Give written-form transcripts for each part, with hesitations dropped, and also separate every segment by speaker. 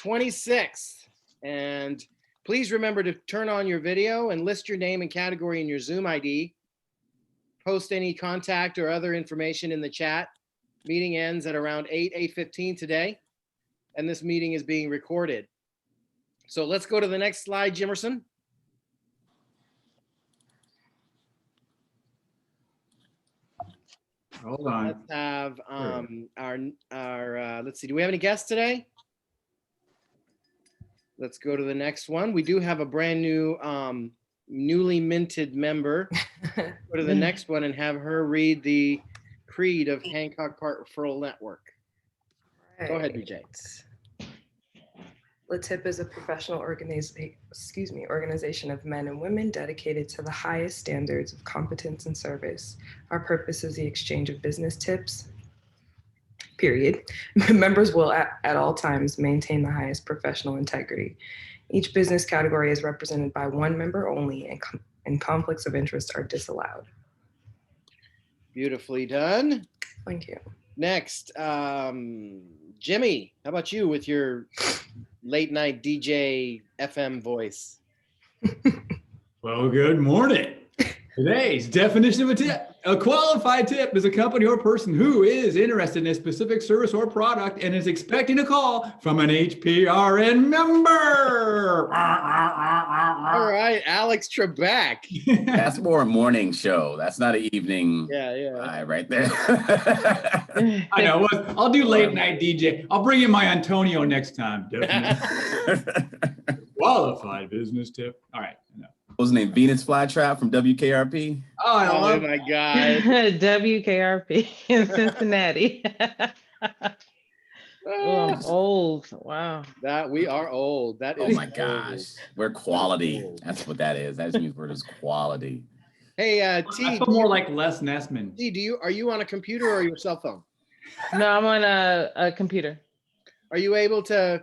Speaker 1: 26th. And please remember to turn on your video and list your name and category in your Zoom ID. Post any contact or other information in the chat. Meeting ends at around 8:15 today, and this meeting is being recorded. So let's go to the next slide, Jimerson.
Speaker 2: Hold on.
Speaker 1: Let's have let's see, do we have any guests today? Let's go to the next one. We do have a brand new newly minted member. Go to the next one and have her read the creed of Hancock Part Referral Network. Right. Go ahead, BJ.
Speaker 3: LATIP is a professional organization of men and women dedicated to the highest standards of competence and service. Our purpose is the exchange of business tips, period. Members will at all times maintain the highest professional integrity. Each business category is represented by one member only, and conflicts of interest are disallowed.
Speaker 1: Beautifully done.
Speaker 3: Thank you.
Speaker 1: Next, Jimmy, how about you with your late night DJ FM voice?
Speaker 2: Well, good morning. Today's definition of a tip. A qualified tip is a company or person who is interested in a specific service or product and is expecting a call from an HPRN member.
Speaker 1: All right, Alex Trebek.
Speaker 4: That's more a morning show. That's not an evening.
Speaker 1: Yeah.
Speaker 4: Right there.
Speaker 2: I know. I'll do late night DJ. I'll bring you my Antonio next time. Qualified business tip. All right. No.
Speaker 4: What was his name? Venus Flytrap from WKRP.
Speaker 1: Oh my God.
Speaker 5: WKRP in Cincinnati. Oh, I'm old. Wow.
Speaker 1: That we are old. That is.
Speaker 4: Oh my gosh. We're quality. That's what that is. That means we're just quality.
Speaker 1: Hey, T.
Speaker 2: I feel more like Les Nessman.
Speaker 1: T, are you on a computer or your cell phone?
Speaker 5: No, I'm on a computer.
Speaker 1: Are you able to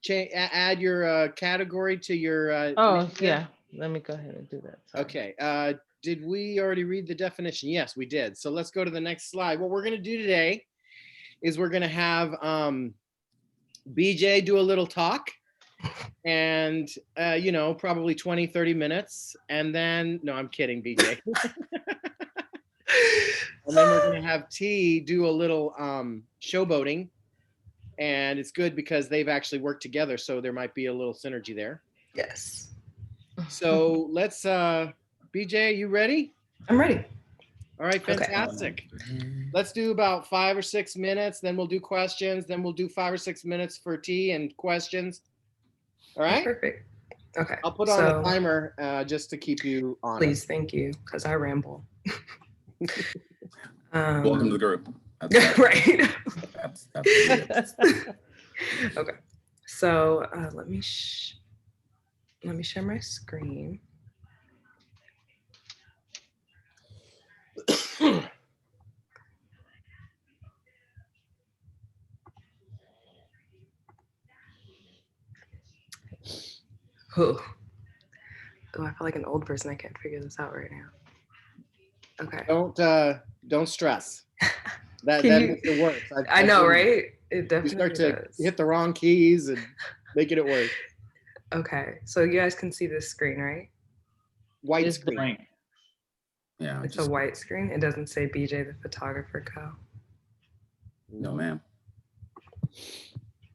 Speaker 1: add your category to your?
Speaker 5: Oh yeah. Let me go ahead and do that. Sorry.
Speaker 1: Okay. Did we already read the definition? Yes, we did. So let's go to the next slide. What we're going to do today is we're going to have BJ do a little talk and, probably 20, 30 minutes. And then, no, I'm kidding, BJ. And then we're going to have T do a little showboating. And it's good because they've actually worked together. So there might be a little synergy there.
Speaker 3: Yes.
Speaker 1: So let's, BJ, you ready?
Speaker 3: I'm ready.
Speaker 1: All right, fantastic. Okay. Let's do about 5 or 6 minutes, then we'll do questions, then we'll do 5 or 6 minutes for tea and questions. All right?
Speaker 3: Perfect. Okay.
Speaker 1: I'll put on a timer just to keep you on.
Speaker 3: Please, thank you, because I ramble.
Speaker 4: Welcome to the group.
Speaker 3: Right.
Speaker 4: That's
Speaker 3: okay. So let me share my screen. Oh, I feel like an old person. I can't figure this out right now. Okay.
Speaker 1: Don't stress. That makes it worse.
Speaker 3: I know, right? It definitely
Speaker 1: you start to
Speaker 3: does.
Speaker 1: hit the wrong keys and making it worse.
Speaker 3: Okay, so you guys can see this screen, right?
Speaker 1: White screen.
Speaker 2: Blank.
Speaker 4: Yeah.
Speaker 3: It's a white screen. It doesn't say BJ the Photographer Co.
Speaker 4: No, ma'am.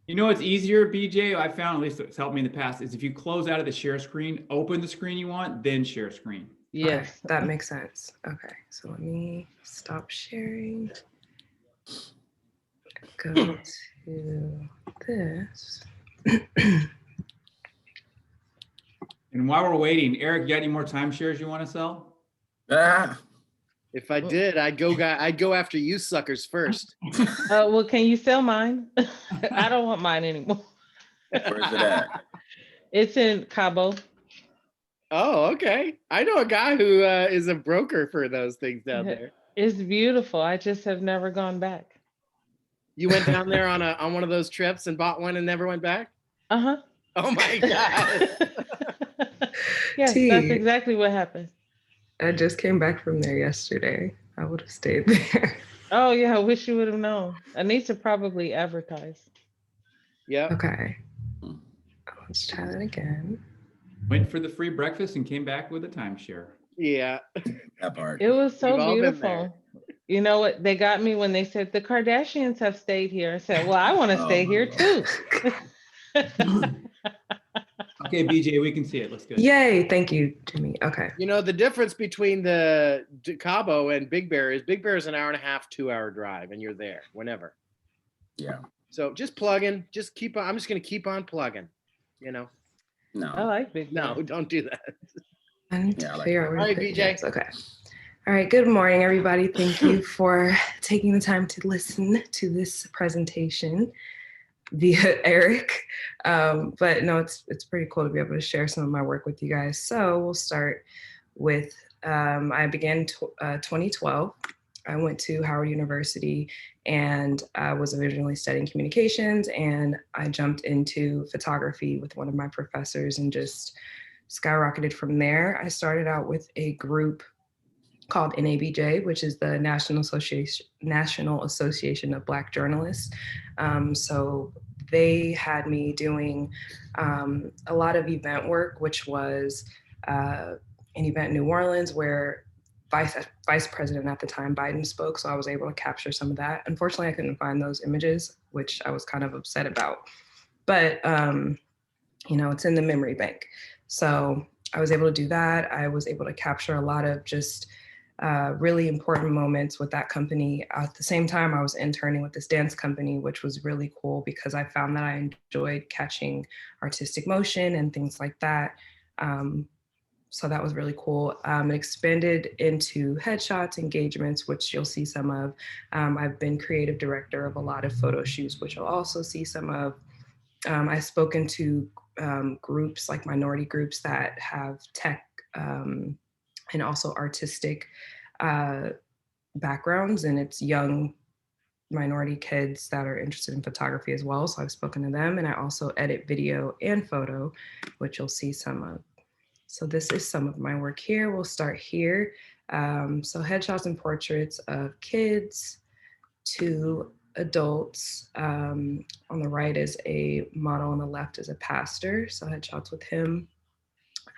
Speaker 2: You know what's easier, BJ? I found, at least it's helped me in the past, is if you close out of the share screen, open the screen you want, then share screen.
Speaker 5: Yes.
Speaker 3: Okay, that makes sense. Okay, so let me stop sharing. Go to this.
Speaker 2: And while we're waiting, Eric, you got any more timeshares you want to sell?
Speaker 1: If I did, I'd go after you suckers first.
Speaker 5: Well, can you sell mine? I don't want mine anymore.
Speaker 4: Where's it at?
Speaker 5: It's in Cabo.
Speaker 1: Oh, okay. I know a guy who is a broker for those things down there.
Speaker 5: It's beautiful. I just have never gone back.
Speaker 1: You went down there on one of those trips and bought one and never went back?
Speaker 5: Uh-huh.
Speaker 1: Oh my God.
Speaker 5: Yes, that's exactly what happened.
Speaker 3: I just came back from there yesterday. I would have stayed there.
Speaker 5: Oh yeah, I wish you would have known. I need to probably advertise.
Speaker 1: Yeah.
Speaker 3: Okay. Let's try that again.
Speaker 2: Went for the free breakfast and came back with a timeshare.
Speaker 1: Yeah.
Speaker 4: That part.
Speaker 5: It was so
Speaker 1: We've all been there.
Speaker 5: beautiful. You know what? They got me when they said the Kardashians have stayed here. I said, well, I want to
Speaker 4: Oh,
Speaker 5: stay
Speaker 4: my
Speaker 5: here
Speaker 4: Lord.
Speaker 5: too.
Speaker 2: Okay, BJ, we can see it. Let's go.
Speaker 3: Yay. Thank you, Jimmy. Okay.
Speaker 1: You know, the difference between the Cabo and Big Bear is Big Bear is an hour and a half, 2-hour drive, and you're there whenever.
Speaker 4: Yeah.
Speaker 1: So just plugging, just keep on. I'm just going to keep on plugging, you know?
Speaker 5: I
Speaker 4: No.
Speaker 5: like Big
Speaker 1: No,
Speaker 5: Bear.
Speaker 1: don't do that.
Speaker 3: I need
Speaker 4: Yeah,
Speaker 3: to
Speaker 4: I like
Speaker 3: figure
Speaker 4: that.
Speaker 3: out where
Speaker 1: All
Speaker 3: to
Speaker 1: right,
Speaker 3: put
Speaker 1: BJ.
Speaker 3: yes, okay. All right. Good morning, everybody. Thank you for taking the time to listen to this presentation via Erik. But no, it's pretty cool to be able to share some of my work with you guys. So we'll start with, I began 2012. I went to Howard University and I was originally studying communications, and I jumped into photography with one of my professors and just skyrocketed from there. I started out with a group called NABJ, which is the National Association of Black Journalists. So they had me doing a lot of event work, which was an event in New Orleans where Vice President at the time, Biden, spoke. So I was able to capture some of that. Unfortunately, I couldn't find those images, which I was kind of upset about. But, you know, it's in the memory bank. So I was able to do that. I was able to capture a lot of just really important moments with that company. At the same time, I was interning with this dance company, which was really cool because I found that I enjoyed catching artistic motion and things like that. So that was really cool. It expanded into headshots, engagements, which you'll see some of. I've been creative director of a lot of photo shoots, which you'll also see some of. I've spoken to groups like minority groups that have tech and also artistic backgrounds, and it's young minority kids that are interested in photography as well. So I've spoken to them, and I also edit video and photo, which you'll see some of. So this is some of my work here. We'll start here. So headshots and portraits of kids to adults. On the right is a model, on the left is a pastor. So headshots with him.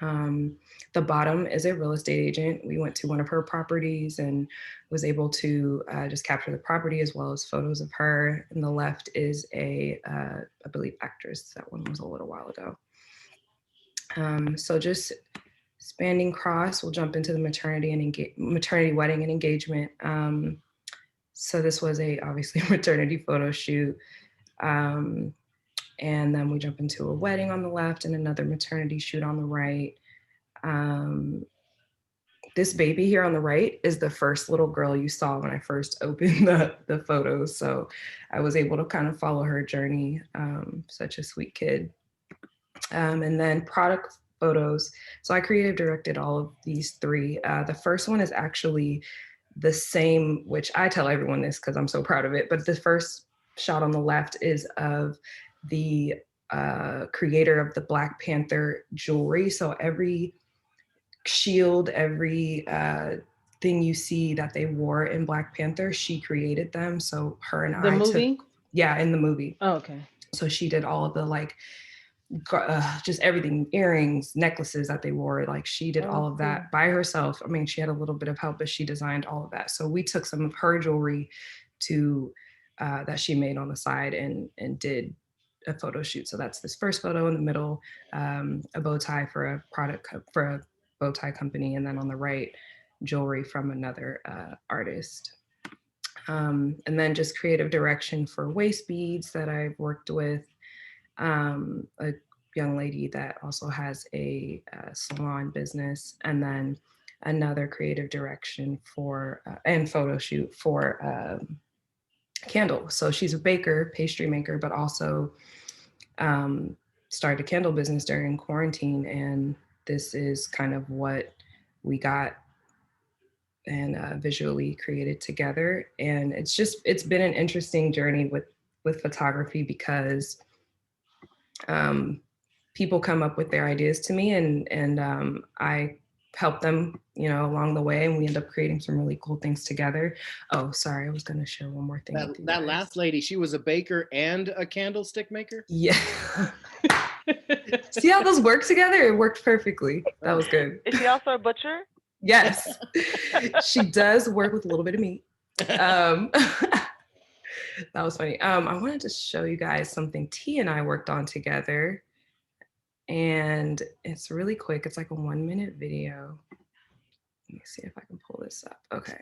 Speaker 3: The bottom is a real estate agent. We went to one of her properties and was able to just capture the property as well as photos of her. And the left is a, I believe, actress. That one was a little while ago. So just spanning cross, we'll jump into the maternity wedding and engagement. So this was obviously a maternity photo shoot. And then we jump into a wedding on the left and another maternity shoot on the right. This baby here on the right is the first little girl you saw when I first opened the photos. So I was able to kind of follow her journey. Such a sweet kid. And then product photos. So I creative directed all of these three. The first one is actually the same, which I tell everyone this because I'm so proud of it, but the first shot on the left is of the creator of the Black Panther jewelry. So every shield, every thing you see that they wore in Black Panther, she created them. So her and
Speaker 5: The
Speaker 3: I
Speaker 5: movie?
Speaker 3: yeah, in the movie.
Speaker 5: Oh, okay.
Speaker 3: So she did all of the just everything, earrings, necklaces that they wore. Like she did all of that by herself. I mean, she had a little bit of help, but she designed all of that. So we took some of her jewelry to that she made on the side and did a photo shoot. So that's this first photo in the middle, a bow tie for a bow tie company, and then on the right, jewelry from another artist. And then just creative direction for waist beads that I've worked with. A young lady that also has a salon business, and then another creative direction for and photo shoot for candle. So she's a baker, pastry maker, but also started a candle business during quarantine. And this is kind of what we got and visually created together. And it's been an interesting journey with photography because people come up with their ideas to me and I help them, along the way, and we end up creating some really cool things together. Oh, sorry, I was going to share one more thing.
Speaker 1: That last lady, she was a baker and a candlestick maker?
Speaker 3: Yeah. See how those work together? It worked perfectly. That was good.
Speaker 6: Is she also a butcher?
Speaker 3: Yes, she does work with a little bit of meat. That was funny. I wanted to show you guys something T and I worked on together, and it's really quick. It's like a 1-minute video. Let me see if I can pull this up. Okay.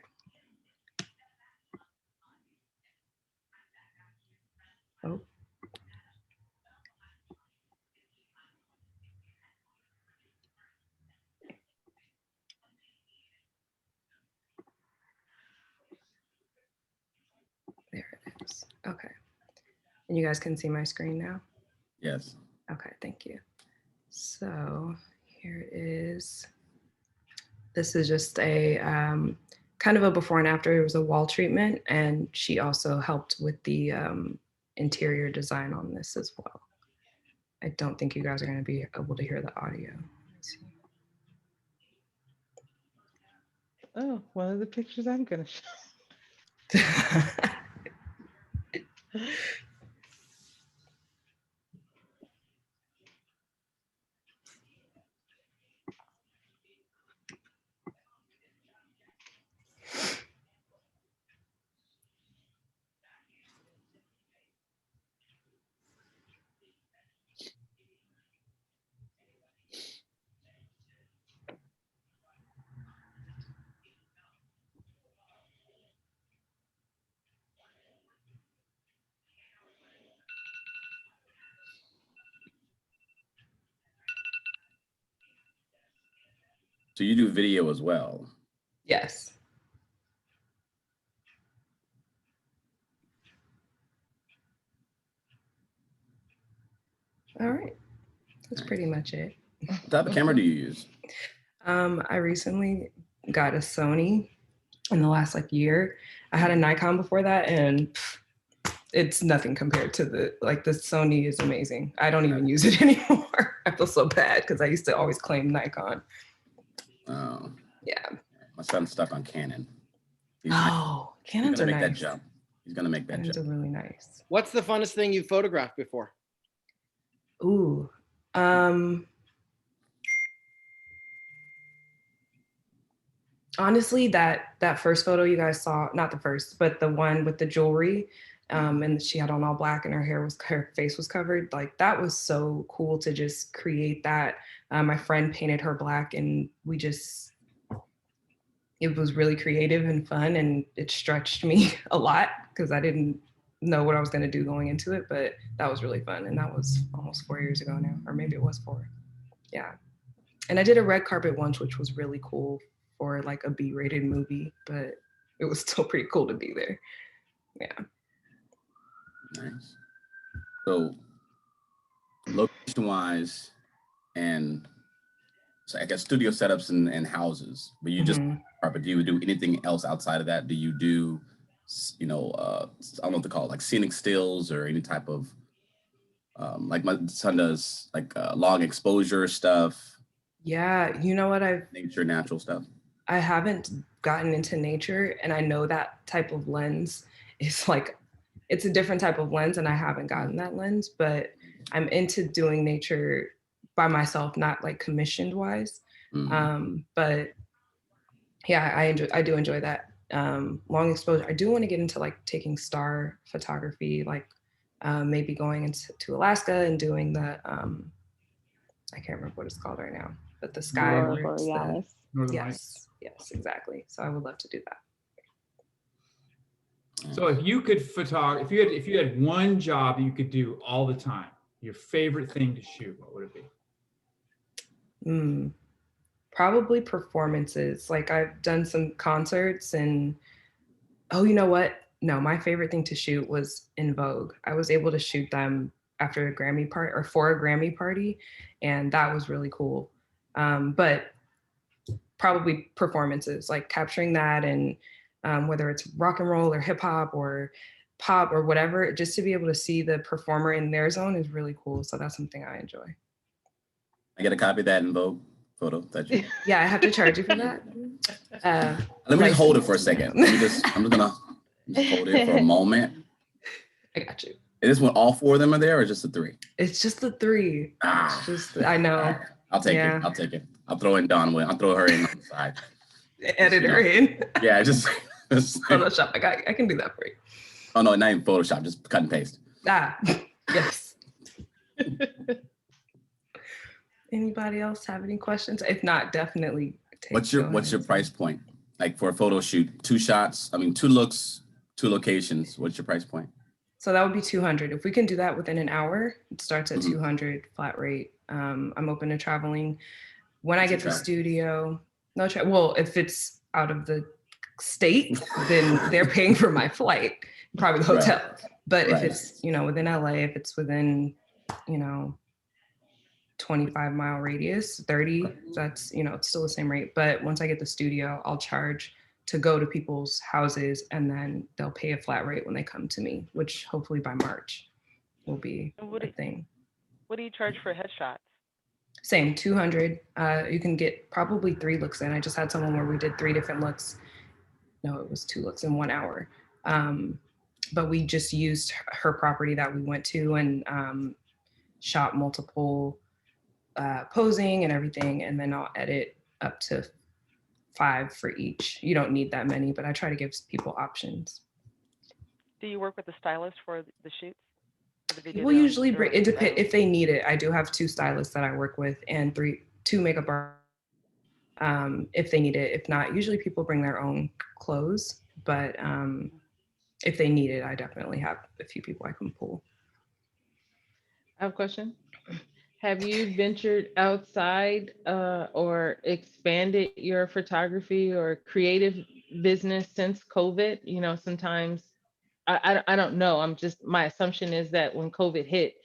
Speaker 3: Oh. There it is. Okay. And you guys can see my screen now?
Speaker 4: Yes.
Speaker 3: Okay, thank you. So here it is. This is just a kind of a before and after. It was a wall treatment, and she also helped with the interior design on this as well. I don't think you guys are going to be able to hear the audio. Let's see.
Speaker 5: Oh, one of the pictures I'm gonna show.
Speaker 4: So you do video as well.
Speaker 3: Yes. All right. That's pretty much it.
Speaker 4: What type of camera do you use?
Speaker 3: I recently got a Sony in the last year. I had a Nikon before that, and it's nothing compared to the Sony is amazing. I don't even use it anymore. I feel so bad because I used to always claim Nikon.
Speaker 4: Oh.
Speaker 3: Yeah.
Speaker 4: My son's stuck on Canon.
Speaker 3: Canons are
Speaker 4: make that
Speaker 3: nice.
Speaker 4: jump. He's gonna make that
Speaker 3: Canons
Speaker 4: jump.
Speaker 3: are really nice.
Speaker 1: What's the funnest thing you've photographed before?
Speaker 3: Ooh. Honestly, that first photo you guys saw, not the first, but the one with the jewelry, and she had on all black and her face was covered. That was so cool to just create that. My friend painted her black, and it was really creative and fun, and it stretched me a lot because I didn't know what I was going to do going into it, but that was really fun. And that was almost 4 years ago now, or maybe it was 4. Yeah. And I did a red carpet once, which was really cool for a B-rated movie, but it was still pretty cool to be there. Yeah.
Speaker 4: Nice. So location-wise, and so I guess studio setups and houses, but you just, but do you do anything else outside of that? Do you do, I don't know what to call it, scenic stills or any type of, like my son does, long exposure stuff?
Speaker 3: Yeah, you know what,
Speaker 4: nature, natural stuff.
Speaker 3: I haven't gotten into nature, and I know that type of lens is it's a different type of lens, and I haven't gotten that lens, but I'm into doing nature by myself, not commissioned wise. But yeah, I do enjoy that. Long exposure. I do want to get into taking star photography, maybe going into Alaska and doing the I can't remember what it's called right now, but the sky.
Speaker 5: Aurora Borealis.
Speaker 3: Yes, exactly. So I would love to do that.
Speaker 2: So if you could if you had one job you could do all the time, your favorite thing to shoot, what would it be?
Speaker 3: Probably performances. I've done some concerts, and you know what? No, my favorite thing to shoot was In Vogue. I was able to shoot them after a Grammy party or for a Grammy party, and that was really cool. But probably performances, capturing that, and whether it's rock and roll or hip hop or pop or whatever, just to be able to see the performer in their zone is really cool. So that's something I enjoy.
Speaker 4: I get a copy of that In Vogue photo that you.
Speaker 3: Yeah, I have to charge you for that.
Speaker 4: Let me just hold it for a second. I'm just gonna hold it for a moment.
Speaker 3: I got you.
Speaker 4: Is this when all 4 of them are there, or just the 3?
Speaker 3: It's just the 3.
Speaker 4: Ah,
Speaker 3: It's just, I know.
Speaker 4: all right. I'll take
Speaker 3: Yeah.
Speaker 4: it. I'll take it. I'll throw in Dawn. I'll throw her in on the side.
Speaker 3: Edit her in.
Speaker 4: Yeah, just
Speaker 3: Photoshop. I can do that for you.
Speaker 4: Oh no, not even Photoshop. Just cut and paste.
Speaker 3: Yes. Anybody else have any questions? If not, definitely.
Speaker 4: What's your price point? Like for a photo shoot, 2 shots. I mean, 2 looks, 2 locations. What's your price point?
Speaker 3: So that would be 200. If we can do that within an hour, it starts at 200 flat rate. I'm open to traveling. When I get the studio, well, if it's out of the state, then they're paying for my flight, probably the hotel. Right. But if it's, within LA, if it's within, 25-mile radius, 30, that's, it's still the same rate. But once I get the studio, I'll charge to go to people's houses, and then they'll pay a flat rate when they come to me, which hopefully by March will be a thing.
Speaker 6: What do you charge for headshots?
Speaker 3: Same, 200. You can get probably 3 looks in. I just had someone where we did 3 different looks. No, it was 2 looks in 1 hour. But we just used her property that we went to and shot multiple posing and everything. And then I'll edit up to 5 for each. You don't need that many, but I try to give people options.
Speaker 6: Do you work with a stylist for the shoots?
Speaker 3: We'll usually it depends if they need it. I do have 2 stylists that I work with and 2 makeup artists if they need it. If not, usually people bring their own clothes, but if they need it, I definitely have a few people I can pull.
Speaker 5: I have a question. Have you ventured outside or expanded your photography or creative business since COVID? Sometimes I don't know. My assumption is that when COVID hit,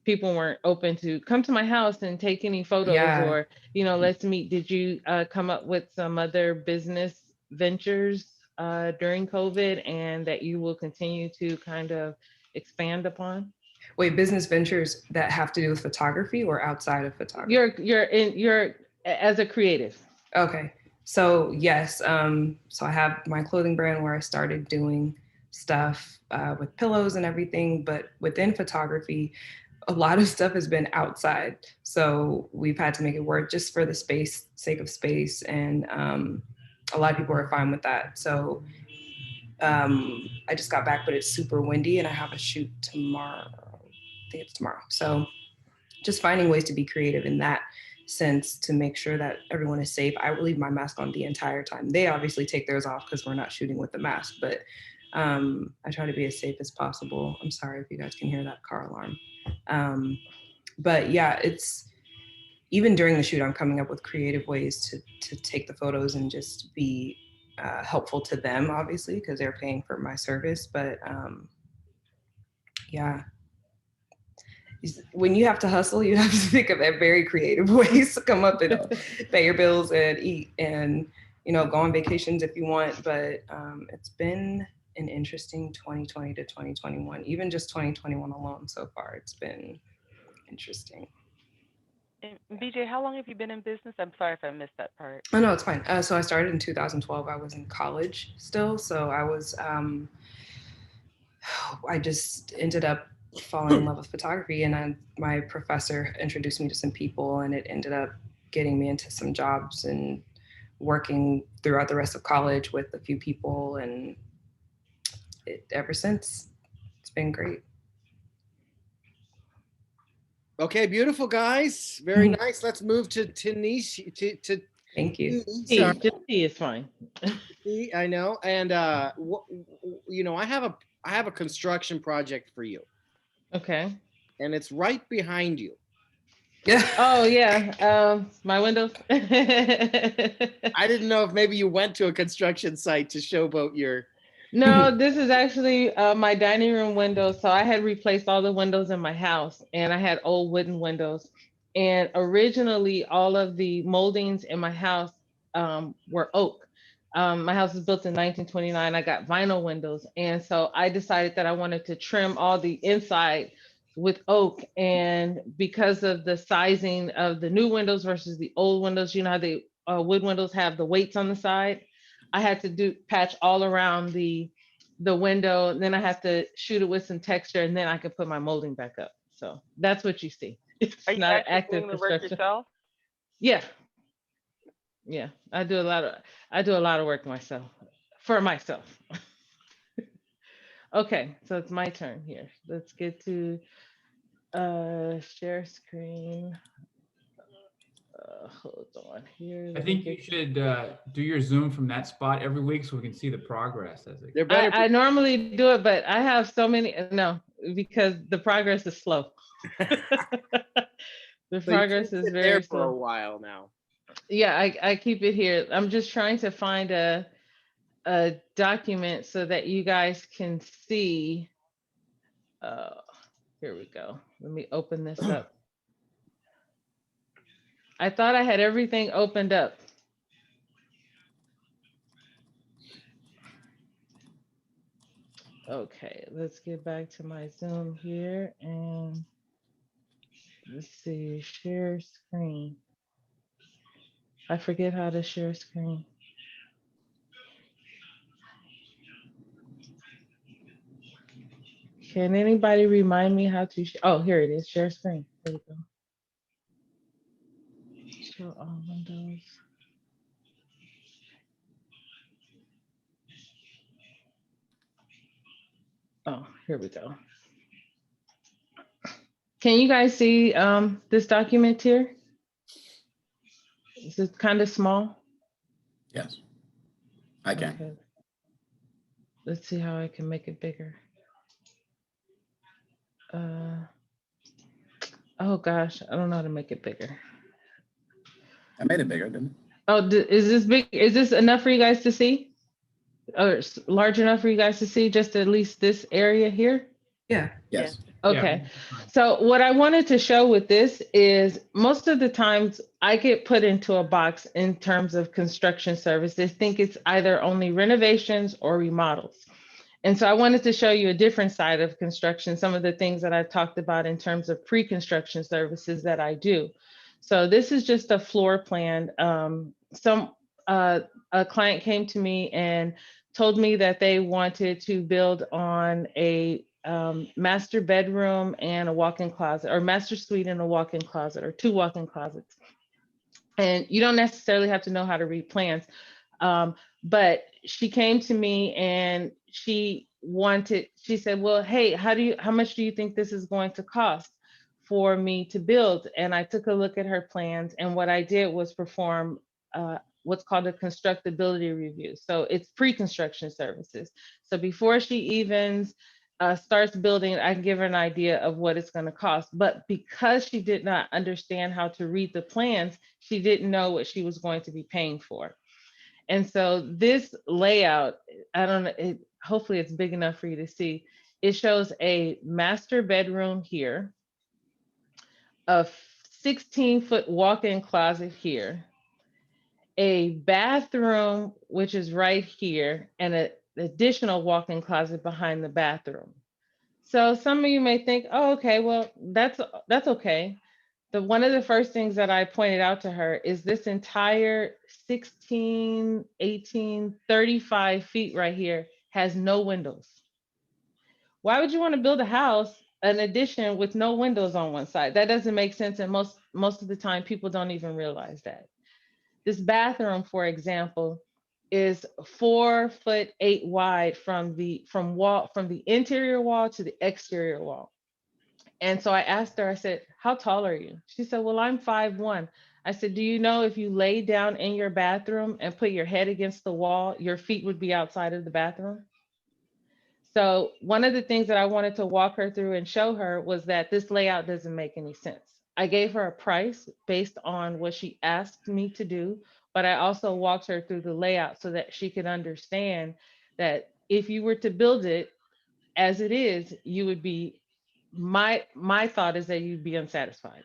Speaker 5: people weren't open to come to my house and take any photos or, let's meet. Did you come up with some other business ventures during COVID and that you will continue to kind of expand upon?
Speaker 3: Wait, business ventures that have to do with photography or outside of photography?
Speaker 5: You're as a creative.
Speaker 3: Okay. So yes. So I have my clothing brand where I started doing stuff with pillows and everything, but within photography, a lot of stuff has been outside. So we've had to make it work just for the sake of space. And a lot of people are fine with that. So I just got back, but it's super windy and I have a shoot tomorrow. I think it's tomorrow. So just finding ways to be creative in that sense to make sure that everyone is safe. I will leave my mask on the entire time. They obviously take theirs off because we're not shooting with the mask, but I try to be as safe as possible. I'm sorry if you guys can hear that car alarm. But yeah, it's even during the shoot, I'm coming up with creative ways to take the photos and just be helpful to them, obviously, because they're paying for my service. But yeah. When you have to hustle, you have to think of very creative ways to come up and pay your bills and eat and, go on vacations if you want. But it's been an interesting 2020 to 2021, even just 2021 alone so far. It's been interesting.
Speaker 6: And BJ, how long have you been in business? I'm sorry if I missed that part.
Speaker 3: Oh, no, it's fine. So I started in 2012. I was in college still. So I was, I just ended up falling in love with photography, and my professor introduced me to some people, and it ended up getting me into some jobs and working throughout the rest of college with a few people, and ever since it's been great.
Speaker 1: Okay, beautiful guys, very nice. Let's move to Tanisha.
Speaker 3: Thank you.
Speaker 5: Just tea is fine.
Speaker 1: I know, and I have a construction project for you.
Speaker 5: Okay.
Speaker 1: And it's right behind you.
Speaker 3: Yeah.
Speaker 5: Oh yeah. My windows.
Speaker 1: I didn't know if maybe you went to a construction site to showboat your.
Speaker 5: No, this is actually my dining room window. So I had replaced all the windows in my house, and I had old wooden windows. And originally, all of the moldings in my house were oak. My house was built in 1929. I got vinyl windows. And so I decided that I wanted to trim all the inside with oak. And because of the sizing of the new windows versus the old windows, how the wood windows have the weights on the side, I had to patch all around the the window, then I have to shoot it with some texture, and then I can put my molding back up. So that's what you see. It's
Speaker 6: Are you
Speaker 5: not an
Speaker 6: actually
Speaker 5: active
Speaker 6: doing the work
Speaker 5: construction.
Speaker 6: yourself?
Speaker 5: Yeah. Yeah. I do a lot of work myself for myself. Okay, so it's my turn here. Let's get to share screen. Hold on here.
Speaker 2: I
Speaker 5: Let me
Speaker 2: think you
Speaker 5: get
Speaker 2: should do your Zoom from that spot every week so we can see the progress as it.
Speaker 1: There better
Speaker 5: I normally do it, but I have so many no, because the progress is slow. The
Speaker 1: So you
Speaker 5: progress
Speaker 1: can
Speaker 5: is
Speaker 1: sit there
Speaker 5: very
Speaker 1: for a
Speaker 5: slow.
Speaker 1: while now.
Speaker 5: Yeah, I keep it here. I'm just trying to find a document so that you guys can see. Here we go. Let me open this up. I thought I had everything opened up. Okay, let's get back to my Zoom here and let's see, share screen. I forget how to share screen. Can anybody remind me how to, oh, here it is, share screen. There we go. Show all windows. Oh, here we go. Can you guys see this document here? Is it kind of small?
Speaker 4: Yes, I can.
Speaker 5: Okay. Let's see how I can make it bigger. Oh gosh, I don't know how to make it bigger.
Speaker 4: I made it bigger, didn't
Speaker 5: Oh, is this big? Is this enough for you guys to see? Or large enough for you guys to see just at least this area here?
Speaker 3: Yeah.
Speaker 4: I? Yes.
Speaker 5: Okay.
Speaker 2: Yeah.
Speaker 5: So what I wanted to show with this is most of the times I get put into a box in terms of construction services, think it's either only renovations or remodels. And so I wanted to show you a different side of construction, some of the things that I've talked about in terms of pre-construction services that I do. So this is just a floor plan. A client came to me and told me that they wanted to build on a master bedroom and a walk-in closet, or master suite and a walk-in closet, or 2 walk-in closets. And you don't necessarily have to know how to read plans. But she came to me and she said, well, hey, how much do you think this is going to cost for me to build? And I took a look at her plans, and what I did was perform what's called a constructability review. So it's pre-construction services. So before she even starts building, I can give her an idea of what it's going to cost. But because she did not understand how to read the plans, she didn't know what she was going to be paying for. And so this layout, I don't know, hopefully it's big enough for you to see. It shows a master bedroom here, a 16-foot walk-in closet here, a bathroom, which is right here, and an additional walk-in closet behind the bathroom. So some of you may think, oh, okay, well, that's okay. One of the first things that I pointed out to her is this entire 16, 18, 35 feet right here has no windows. Why would you want to build a house, an addition with no windows on one side? That doesn't make sense. And most of the time people don't even realize that. This bathroom, for example, is 4'8" wide from the interior wall to the exterior wall. And so I asked her, I said, how tall are you? She said, well, I'm 5'1". I said, do you know if you lay down in your bathroom and put your head against the wall, your feet would be outside of the bathroom? So one of the things that I wanted to walk her through and show her was that this layout doesn't make any sense. I gave her a price based on what she asked me to do, but I also walked her through the layout so that she could understand that if you were to build it as it is, you would be, my thought is that you'd be unsatisfied.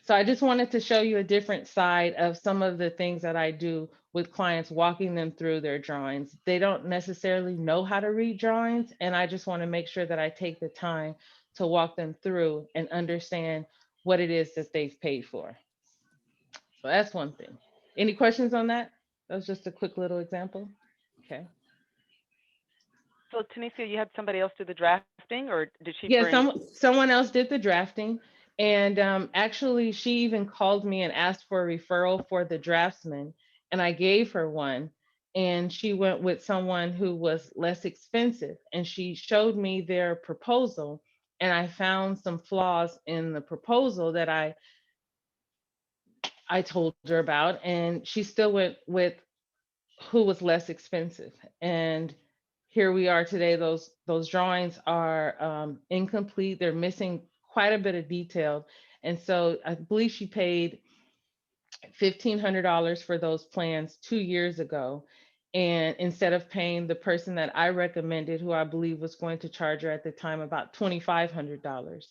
Speaker 5: So I just wanted to show you a different side of some of the things that I do with clients, walking them through their drawings. They don't necessarily know how to read drawings, and I just want to make sure that I take the time to walk them through and understand what it is that they've paid for. So that's one thing. Any questions on that? That was just a quick little example. Okay.
Speaker 6: So Tanisha, you had somebody else do the drafting, or did she
Speaker 5: Yeah,
Speaker 6: bring?
Speaker 5: someone else did the drafting, and actually, she even called me and asked for a referral for the draftsman, and I gave her one, and she went with someone who was less expensive, and she showed me their proposal, and I found some flaws in the proposal that I told her about, and she still went with who was less expensive. And here we are today. Those drawings are incomplete. They're missing quite a bit of detail. And so I believe she paid $1,500 for those plans 2 years ago. And instead of paying the person that I recommended, who I believe was going to charge her at the time about $2,500.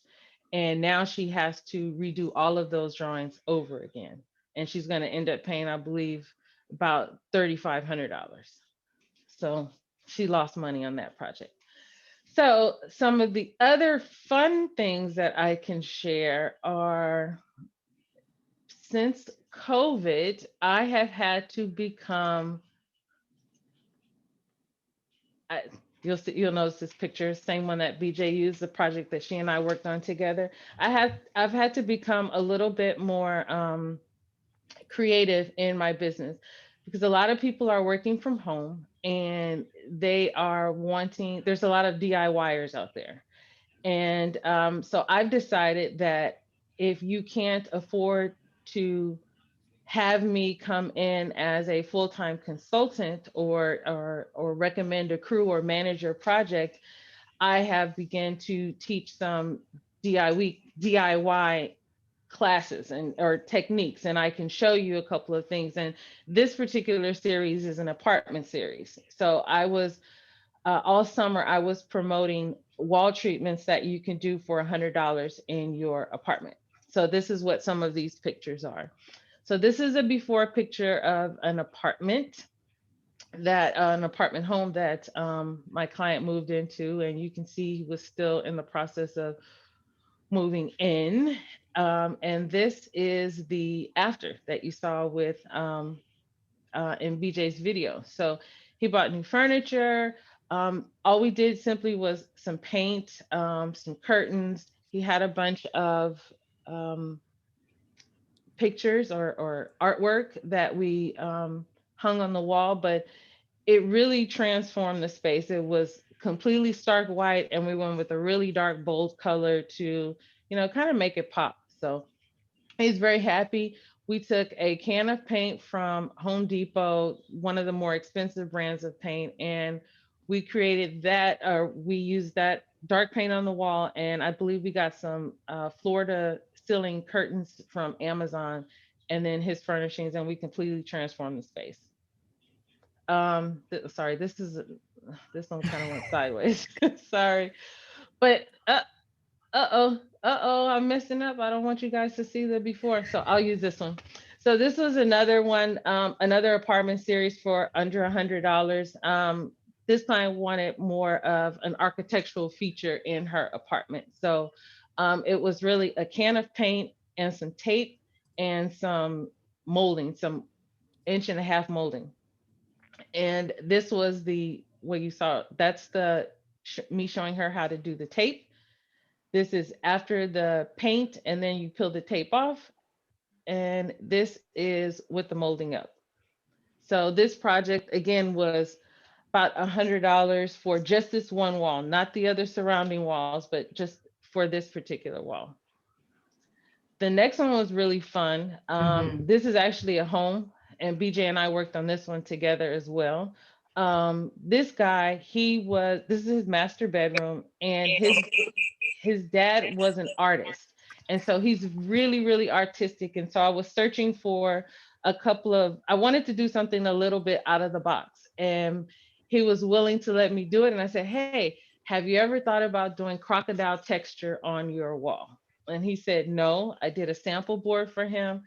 Speaker 5: And now she has to redo all of those drawings over again. And she's going to end up paying, I believe, about $3,500. So she lost money on that project. So some of the other fun things that I can share are, since COVID, I have had to become, I, you'll notice this picture, same one that BJ used, the project that she and I worked on together. I've had to become a little bit more creative in my business, because a lot of people are working from home and they are wanting, there's a lot of DIYers out there. And so I've decided that if you can't afford to have me come in as a full-time consultant, or recommend a crew or manage your project, I have begun to teach some DIY classes and or techniques, and I can show you a couple of things. And this particular series is an apartment series. So I was all summer I was promoting wall treatments that you can do for $100 in your apartment. So this is what some of these pictures are. So this is a before picture of an apartment, that an apartment home that my client moved into, and you can see he was still in the process of moving in. And this is the after that you saw with in BJ's video. So he bought new furniture. All we did simply was some paint, some curtains. He had a bunch of pictures or artwork that we hung on the wall, but it really transformed the space. It was completely stark white, and we went with a really dark, bold color to, kind of make it pop. So he's very happy. We took a can of paint from Home Depot, one of the more expensive brands of paint, and we created that, or we used that dark paint on the wall. And I believe we got some floor to ceiling curtains from Amazon, and then his furnishings, and we completely transformed the space. Sorry, this one kind of went sideways. Sorry, but I'm messing up. I don't want you guys to see the before, so I'll use this one. So this was another one, another apartment series for under $100. This client wanted more of an architectural feature in her apartment. So it was really a can of paint and some tape and some molding, some 1.5-inch molding. And this was what you saw. That's me showing her how to do the tape. This is after the paint, and then you peel the tape off. And this is with the molding up. So this project, again, was about $100 for just this one wall, not the other surrounding walls, but just for this particular wall. The next one was really fun. This is actually a home, and BJ and I worked on this one together as well. This guy, this is his master bedroom, and his dad was an artist. And so he's really, really artistic. And so I was searching for I wanted to do something a little bit out of the box. And he was willing to let me do it. And I said, hey, have you ever thought about doing crocodile texture on your wall? And he said, no. I did a sample board for him,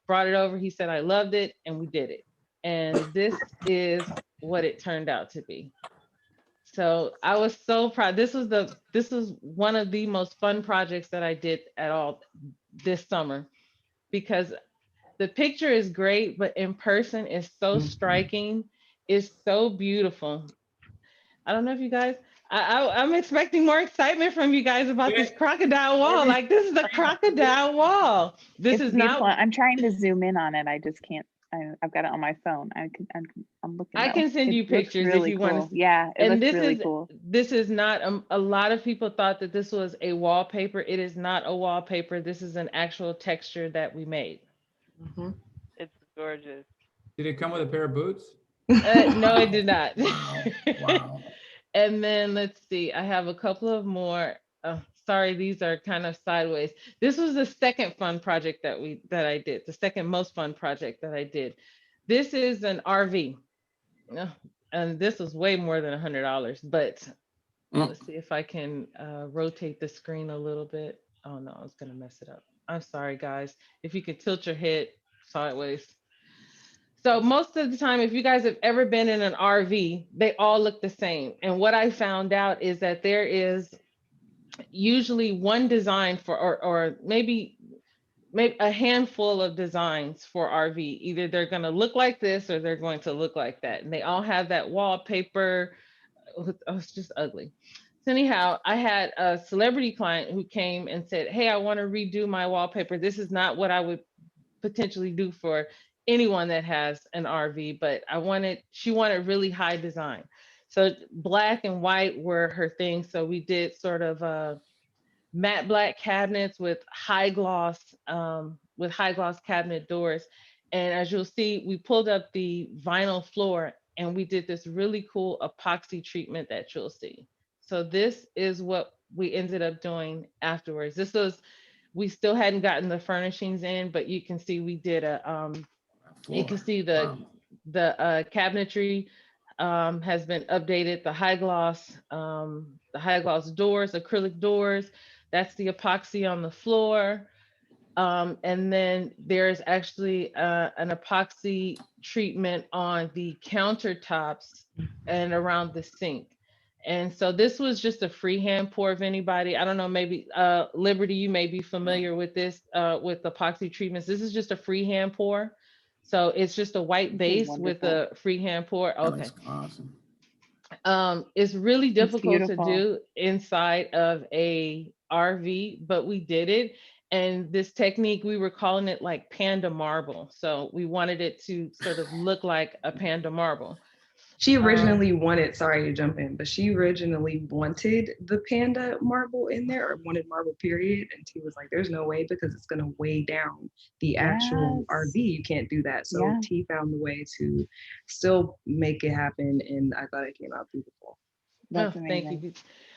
Speaker 5: brought it over. He said, I loved it. And we did it. And this is what it turned out to be. So I was so proud. This was one of the most fun projects that I did at all this summer, because the picture is great, but in person is so striking. It's so beautiful. I don't know if you guys, I'm expecting more excitement from you guys about this crocodile wall. Like, this is the crocodile wall. This
Speaker 7: It's
Speaker 5: is
Speaker 7: beautiful.
Speaker 5: not,
Speaker 7: I'm trying to zoom in on it. I just can't. I've got it on my phone. I'm looking.
Speaker 5: I
Speaker 7: Though.
Speaker 5: can send
Speaker 7: It
Speaker 5: you
Speaker 7: looks
Speaker 5: pictures if
Speaker 7: really
Speaker 5: you
Speaker 7: cool.
Speaker 5: want to.
Speaker 7: Yeah, it
Speaker 5: And
Speaker 7: looks really cool.
Speaker 5: this is not, a lot of people thought that this was a wallpaper. It is not a wallpaper. This is an actual texture that we made.
Speaker 3: Mhm.
Speaker 6: It's gorgeous.
Speaker 2: Did it come with a pair of boots?
Speaker 5: No, it did not.
Speaker 4: Wow. Wow.
Speaker 5: And then let's see, I have a couple of more. Sorry, these are kind of sideways. This was the second fun project that I did, the second most fun project that I did. This is an RV. And this was way more than $100, but let's see if I can rotate the screen a little bit. Oh no, I was gonna mess it up. I'm sorry, guys. If you could tilt your head sideways. So most of the time, if you guys have ever been in an RV, they all look the same. And what I found out is that there is usually one design for, or maybe a handful of designs for RV. Either they're going to look like this or they're going to look like that. And they all have that wallpaper. Oh, it's just ugly. So anyhow, I had a celebrity client who came and said, hey, I want to redo my wallpaper. This is not what I would potentially do for anyone that has an RV, but she wanted really high design. So black and white were her thing. So we did sort of matte black cabinets with high gloss cabinet doors. And as you'll see, we pulled up the vinyl floor and we did this really cool epoxy treatment that you'll see. So this is what we ended up doing afterwards. We still hadn't gotten the furnishings in, but you can see we did you can see the cabinetry has been updated. The high gloss doors, acrylic doors. That's the epoxy on the floor. And then there's actually an epoxy treatment on the countertops and around the sink. And so this was just a freehand pour of anybody. I don't know, maybe Liberty, you may be familiar with this, with epoxy treatments. This is just a freehand pour. So it's just a white base with a freehand pour. Okay.
Speaker 4: That's awesome.
Speaker 5: It's really difficult to
Speaker 7: beautiful.
Speaker 5: do inside of a RV, but we did it. And this technique, we were calling it like panda marble. So we wanted it to sort of look like a panda marble.
Speaker 3: She originally wanted, sorry to jump in, but she originally wanted the panda marble in there, or wanted marble period. And T was like, there's no way, because it's going to weigh down the actual RV. You can't do that. So T found the way to still make it happen. And I thought it came out beautiful.
Speaker 7: That's amazing.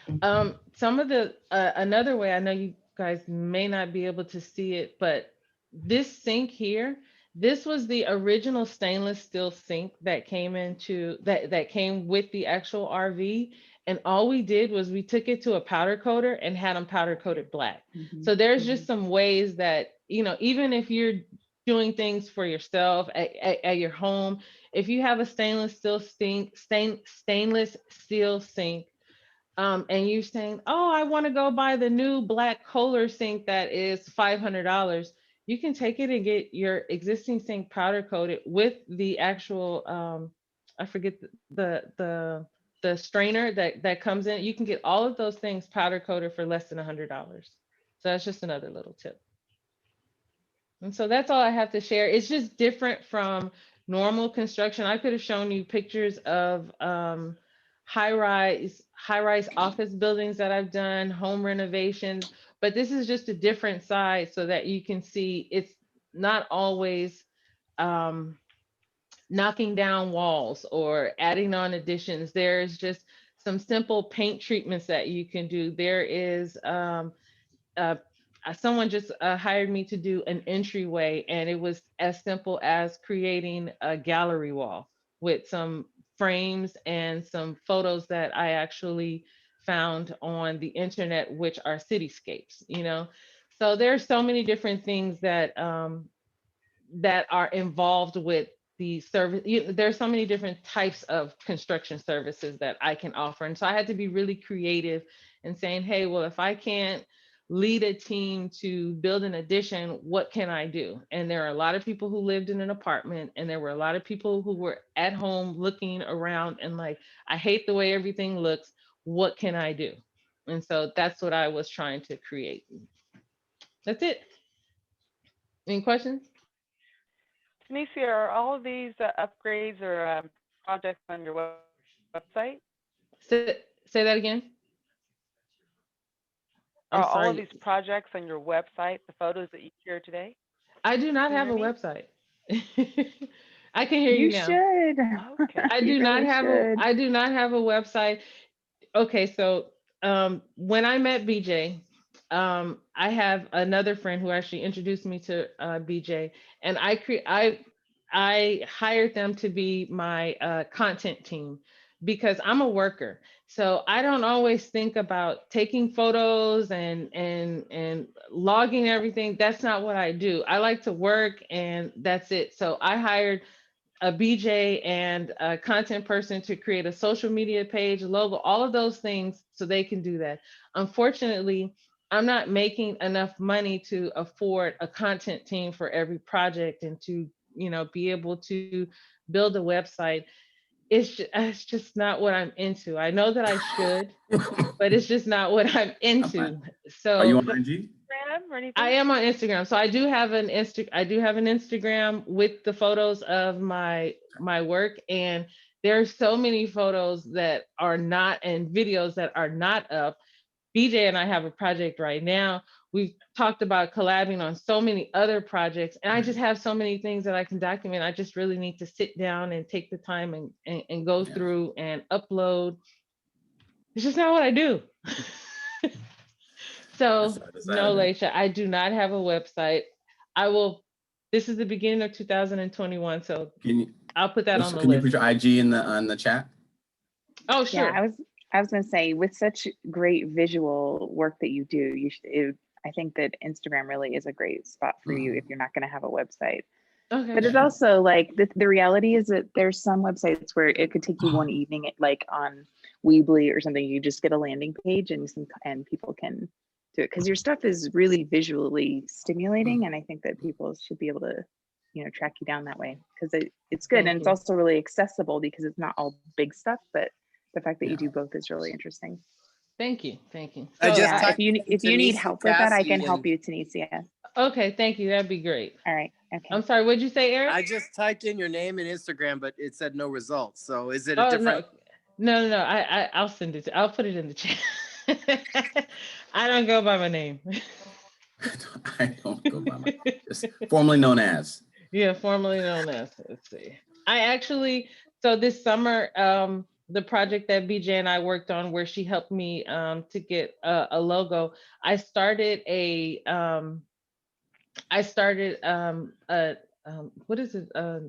Speaker 5: Thank you. Some of the, another way, I know you guys may not be able to see it, but this sink here, this was the original stainless steel sink that came that came with the actual RV. And all we did was we took it to a powder coater and had them powder coated black. So there's just some ways that, even if you're doing things for yourself at your home, if you have a stainless steel sink, and you're saying, oh, I want to go buy the new black Kohler sink that is $500. You can take it and get your existing sink powder coated with the actual, I forget the strainer that comes in. You can get all of those things powder coated for less than $100. So that's just another little tip. And so that's all I have to share. It's just different from normal construction. I could have shown you pictures of high-rise office buildings that I've done, home renovations, but this is just a different side so that you can see it's not always knocking down walls or adding on additions. There's just some simple paint treatments that you can do. There is someone just hired me to do an entryway, and it was as simple as creating a gallery wall with some frames and some photos that I actually found on the internet, which are cityscapes, So there's so many different things that that are involved with the service. There's so many different types of construction services that I can offer. And so I had to be really creative in saying, hey, well, if I can't lead a team to build an addition, what can I do? And there are a lot of people who lived in an apartment, and there were a lot of people who were at home looking around and like, I hate the way everything looks. What can I do? And so that's what I was trying to create. That's it. Any questions?
Speaker 6: Tanisha, are all of these upgrades or projects on your website?
Speaker 5: Say that again. I'm
Speaker 6: Are all of
Speaker 5: sorry.
Speaker 6: these projects on your website, the photos that you shared today?
Speaker 5: I do not
Speaker 6: Can you
Speaker 5: have a
Speaker 6: hear me?
Speaker 5: website. I can hear you
Speaker 7: You
Speaker 5: now.
Speaker 7: should.
Speaker 6: Okay.
Speaker 5: I
Speaker 7: You
Speaker 5: do not
Speaker 7: really
Speaker 5: have
Speaker 7: should.
Speaker 5: I do not have a website. Okay, so when I met BJ, I have another friend who actually introduced me to BJ, and I hired them to be my content team because I'm a worker. So I don't always think about taking photos and logging everything. That's not what I do. I like to work and that's it. So I hired a BJ and a content person to create a social media page, logo, all of those things so they can do that. Unfortunately, I'm not making enough money to afford a content team for every project and to, be able to build a website. It's just not what I'm into. I know that I should, but it's just not what I'm
Speaker 4: I'm fine.
Speaker 5: into.
Speaker 4: Are you
Speaker 5: So
Speaker 4: on IG?
Speaker 6: Instagram or anything?
Speaker 5: I am on Instagram. So I do have an Instagram with the photos of my work, and there are so many photos that are not and videos that are not up. BJ and I have a project right now. We've talked about collabing on so many other projects, and I just have so many things that I can document. I just really need to sit down and take the time and go
Speaker 4: Yeah.
Speaker 5: through and upload. It's just not what I do. So
Speaker 4: That's
Speaker 5: no,
Speaker 4: it.
Speaker 5: Laisha, I do not have a website. I will. This is the beginning of 2021, so
Speaker 4: Can you,
Speaker 5: I'll put that on the
Speaker 4: can you
Speaker 5: list.
Speaker 4: put your IG in the chat?
Speaker 5: Oh,
Speaker 7: Yeah,
Speaker 5: sure.
Speaker 7: I was gonna say, with such great visual work that you do, I think that Instagram really is a great spot for you if you're not gonna have a website.
Speaker 5: Okay.
Speaker 7: But it's
Speaker 4: Yeah.
Speaker 7: also like the reality is that there's some websites where it could take you one evening, like on Weebly or something. You just get a landing page and people can do it because your stuff is really visually stimulating, and I think that people should be able to, track you down that way because it's good.
Speaker 5: Thank
Speaker 7: And it's
Speaker 5: you.
Speaker 7: also really accessible because it's not all big stuff, but the fact that you
Speaker 4: Yeah.
Speaker 7: do both is really interesting.
Speaker 5: Thank you. Thank you.
Speaker 1: I
Speaker 5: So,
Speaker 1: just
Speaker 7: Yeah,
Speaker 1: typed in
Speaker 7: if you need
Speaker 1: Tanisha
Speaker 7: help with that, I can
Speaker 1: Cassie
Speaker 7: help
Speaker 1: and
Speaker 7: you, Tanisha.
Speaker 5: okay, thank you. That'd be great.
Speaker 7: All right. Okay.
Speaker 5: I'm sorry. What'd you say, Eric?
Speaker 1: I just typed in your name and Instagram, but it said no results. So is it a
Speaker 5: Oh
Speaker 1: different?
Speaker 5: no. I'll send it. I'll put it in the chat. I don't go by my name.
Speaker 4: I don't go by my. It's formerly known as.
Speaker 5: Yeah, formerly known as. Let's see. I actually, so this summer, the project that BJ and I worked on, where she helped me to get a logo, I started what is it? A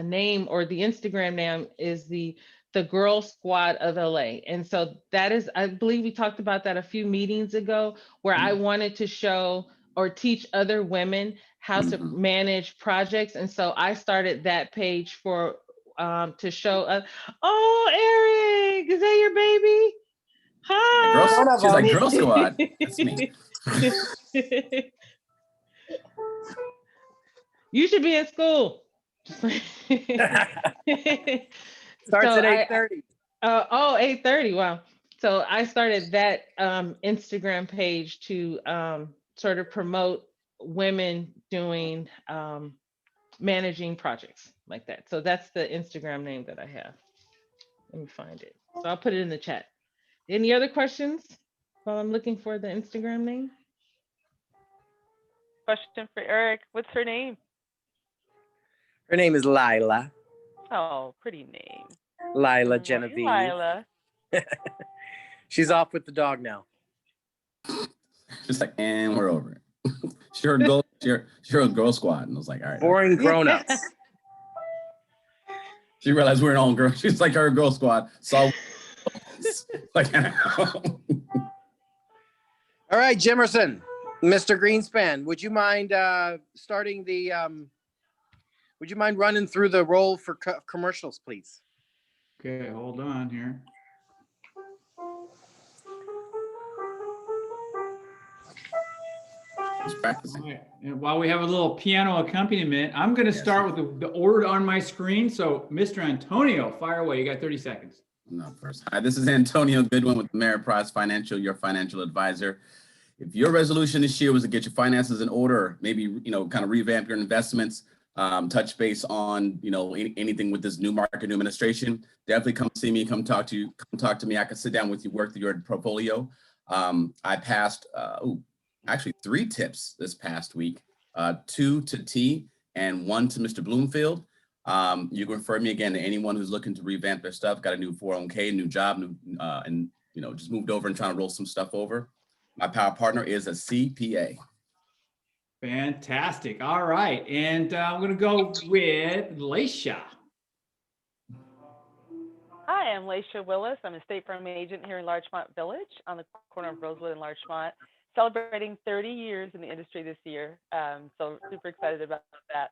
Speaker 5: name, or the Instagram name is the Girl Squad of LA. And so that is, I believe we talked about that a few meetings ago, where I wanted to show or teach other women how to manage projects. And so I started that page for to show oh, Erik, is that your baby? Hi.
Speaker 1: One of
Speaker 4: She's like
Speaker 1: them.
Speaker 4: Girl Squad. That's me.
Speaker 5: You should be in school.
Speaker 1: Starts
Speaker 5: So
Speaker 1: at 8:30.
Speaker 5: 8:30. Wow. So I started that Instagram page to sort of promote women doing managing projects like that. So that's the Instagram name that I have. Let me find it. So I'll put it in the chat. Any other questions while I'm looking for the Instagram name?
Speaker 6: Question for Erik. What's her name?
Speaker 1: Her name is Lila.
Speaker 6: Oh, pretty name.
Speaker 1: Lila
Speaker 6: Hey,
Speaker 1: Genevieve.
Speaker 6: Lila.
Speaker 1: She's off with the dog now.
Speaker 4: Just like, and we're over it. She heard Girl Squad, and I was like, all right.
Speaker 1: Boring grown-ups.
Speaker 4: She realized we're an all girl. She's like, her Girl Squad. So like,
Speaker 1: All right, Jimerson, Mr. Greenspan, would you mind starting the would you mind running through the roll for commercials, please?
Speaker 2: Okay, hold on here.
Speaker 4: Just practicing.
Speaker 2: All right. And while we have a little piano accompaniment, I'm going to
Speaker 4: Yes.
Speaker 2: start with the order on my screen. So, Mr. Antonio, fire away. You got 30 seconds.
Speaker 4: No, first. Hi, this is Antonio Goodwin with Ameriprise Financial, your financial advisor. If your resolution this year was to get your finances in order, maybe, kind of revamp your investments, touch base on, anything with this new market, new administration, definitely come see me, come talk to me. I can sit down with you, work through your portfolio. I passed, actually 3 tips this past week, 2 to T and 1 to Mr. Bloomfield. You can refer me again to anyone who's looking to revamp their stuff, got a new 401k, new job, and just moved over and trying to roll some stuff over. My power partner is a CPA.
Speaker 2: Fantastic. All right. And I'm going to go with Laisha.
Speaker 6: Hi, I'm Laisha Willis. I'm a State Farm agent here in Larchmont Village on the corner of Rosewood and Larchmont, celebrating 30 years in the industry this year. So super excited about that.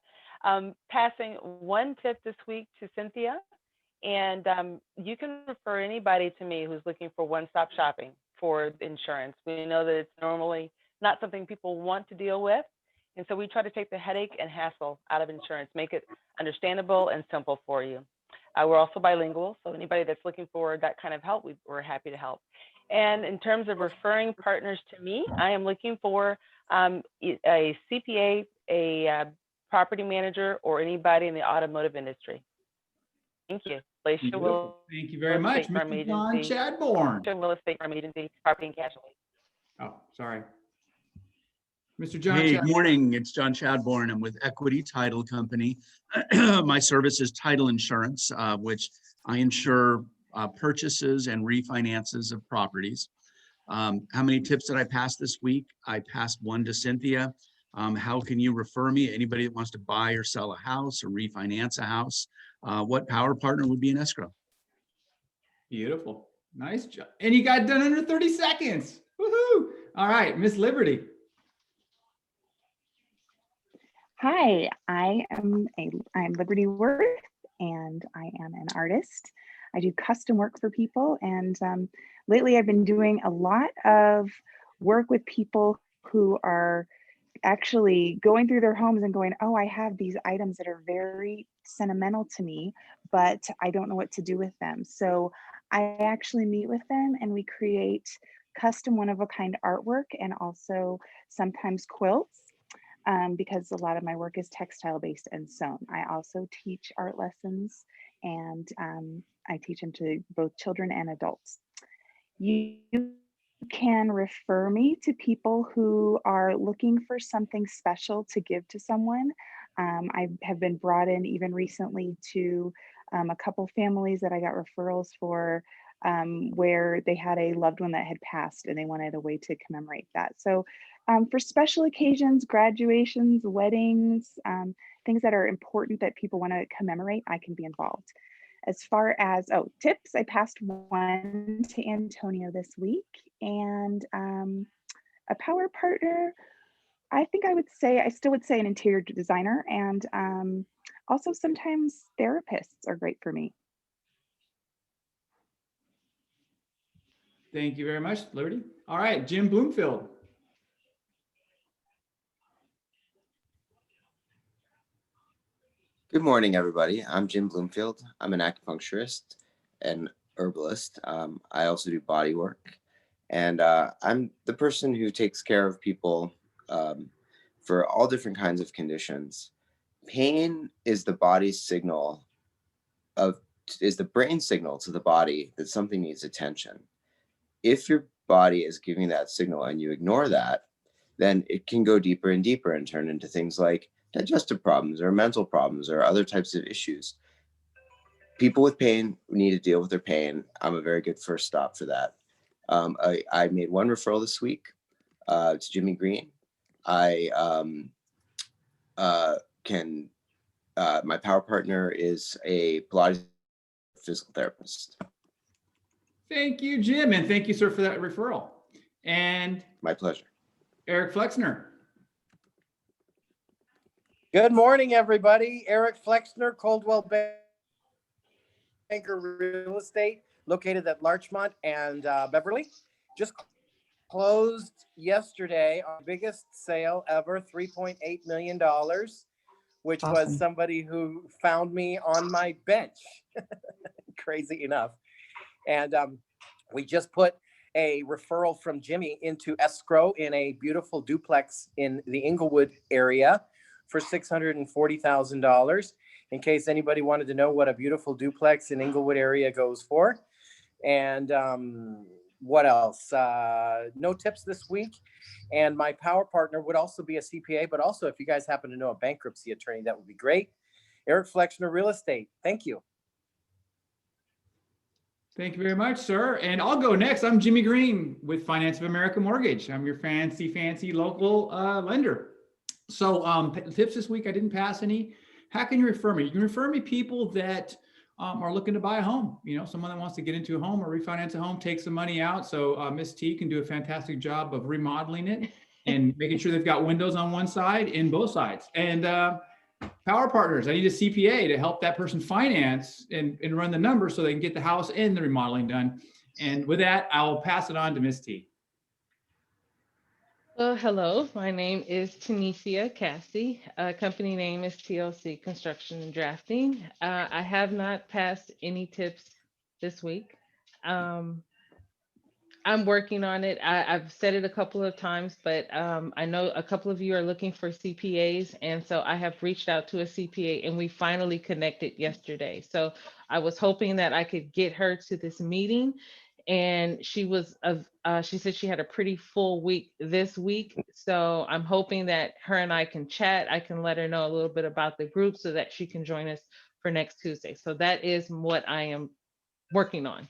Speaker 6: Passing 1 tip this week to Cynthia, and you can refer anybody to me who's looking for one-stop shopping for insurance. We know that it's normally not something people want to deal with, and so we try to take the headache and hassle out of insurance, make it understandable and simple for you. We're also bilingual, so anybody that's looking for that kind of help, we're happy to help. And in terms of referring partners to me, I am looking for a CPA, a property manager, or anybody in the automotive industry. Thank you. Laisha Willis.
Speaker 2: Thank you very much. Mr. John Chadbourne.
Speaker 6: Laisha Willis, State Farm Agency, Property and Casualty.
Speaker 2: Oh, sorry. Mr. John
Speaker 8: Hey,
Speaker 2: Chadbourne.
Speaker 8: good morning. It's John Chadbourne. I'm with Equity Title Company. My service is title insurance, which I insure purchases and refinances of properties. How many tips did I pass this week? I passed 1 to Cynthia. How can you refer me? Anybody that wants to buy or sell a house or refinance a house? What power partner would be in escrow?
Speaker 2: Beautiful. Nice job. And you got done under 30 seconds. Woohoo. All right, Miss Liberty.
Speaker 7: Hi, I'm Liberty Worth, and I am an artist. I do custom work for people, and lately I've been doing a lot of work with people who are actually going through their homes and going, oh, I have these items that are very sentimental to me, but I don't know what to do with them. So I actually meet with them and we create custom one-of-a-kind artwork and also sometimes quilts. Because a lot of my work is textile based and sewn. I also teach art lessons, and I teach them to both children and adults. You can refer me to people who are looking for something special to give to someone. I have been brought in even recently to a couple families that I got referrals for, where they had a loved one that had passed and they wanted a way to commemorate that. So for special occasions, graduations, weddings, things that are important that people want to commemorate, I can be involved. As far as, tips, I passed 1 to Antonio this week, and a power partner, I think I still would say an interior designer, and also sometimes therapists are great for me.
Speaker 2: Thank you very much, Liberty. All right, Jim Bloomfield.
Speaker 9: Good morning, everybody. I'm Jim Bloomfield. I'm an acupuncturist and herbalist. I also do body work, and I'm the person who takes care of people for all different kinds of conditions. Pain is the body's signal is the brain signal to the body that something needs attention. If your body is giving that signal and you ignore that, then it can go deeper and deeper and turn into things like digestive problems or mental problems or other types of issues. People with pain need to deal with their pain. I'm a very good first stop for that. I made 1 referral this week to Jimmy Green. My power partner is a Pilates physical therapist.
Speaker 2: Thank you, Jim. And thank you, sir, for that referral. And
Speaker 9: my pleasure.
Speaker 2: Erik Flexner.
Speaker 10: Good morning, everybody. Erik Flexner, Coldwell Banker Real Estate, located at Larchmont and Beverly. Just closed yesterday our biggest sale ever, $3.8 million, which was
Speaker 3: Awesome.
Speaker 10: somebody who found me on my bench. Crazy enough. And we just put a referral from Jimmy into escrow in a beautiful duplex in the Inglewood area for $640,000. In case anybody wanted to know what a beautiful duplex in Inglewood area goes for. And what else? No tips this week. And my power partner would also be a CPA, but also if you guys happen to know a bankruptcy attorney, that would be great. Erik Flexner Real Estate. Thank you.
Speaker 2: Thank you very much, sir. And I'll go next. I'm Jimmy Green with Finance of America Mortgage. I'm your fancy local lender. So tips this week, I didn't pass any. How can you refer me? You can refer me people that are looking to buy a home. You know, someone that wants to get into a home or refinance a home, take some money out. So Miss T can do a fantastic job of remodeling it and making sure they've got windows on one side and both sides. And power partners, I need a CPA to help that person finance and run the numbers so they can get the house and the remodeling done. And with that, I'll pass it on to Miss T.
Speaker 5: Well, hello, my name is Tanisha Cassie. Company name is TLC Construction and Drafting. I have not passed any tips this week. I'm working on it. I've said it a couple of times, but I know a couple of you are looking for CPAs. And so I have reached out to a CPA and we finally connected yesterday. So I was hoping that I could get her to this meeting. And she said she had a pretty full week this week. So I'm hoping that her and I can chat. I can let her know a little bit about the group so that she can join us for next Tuesday. So that is what I am working on.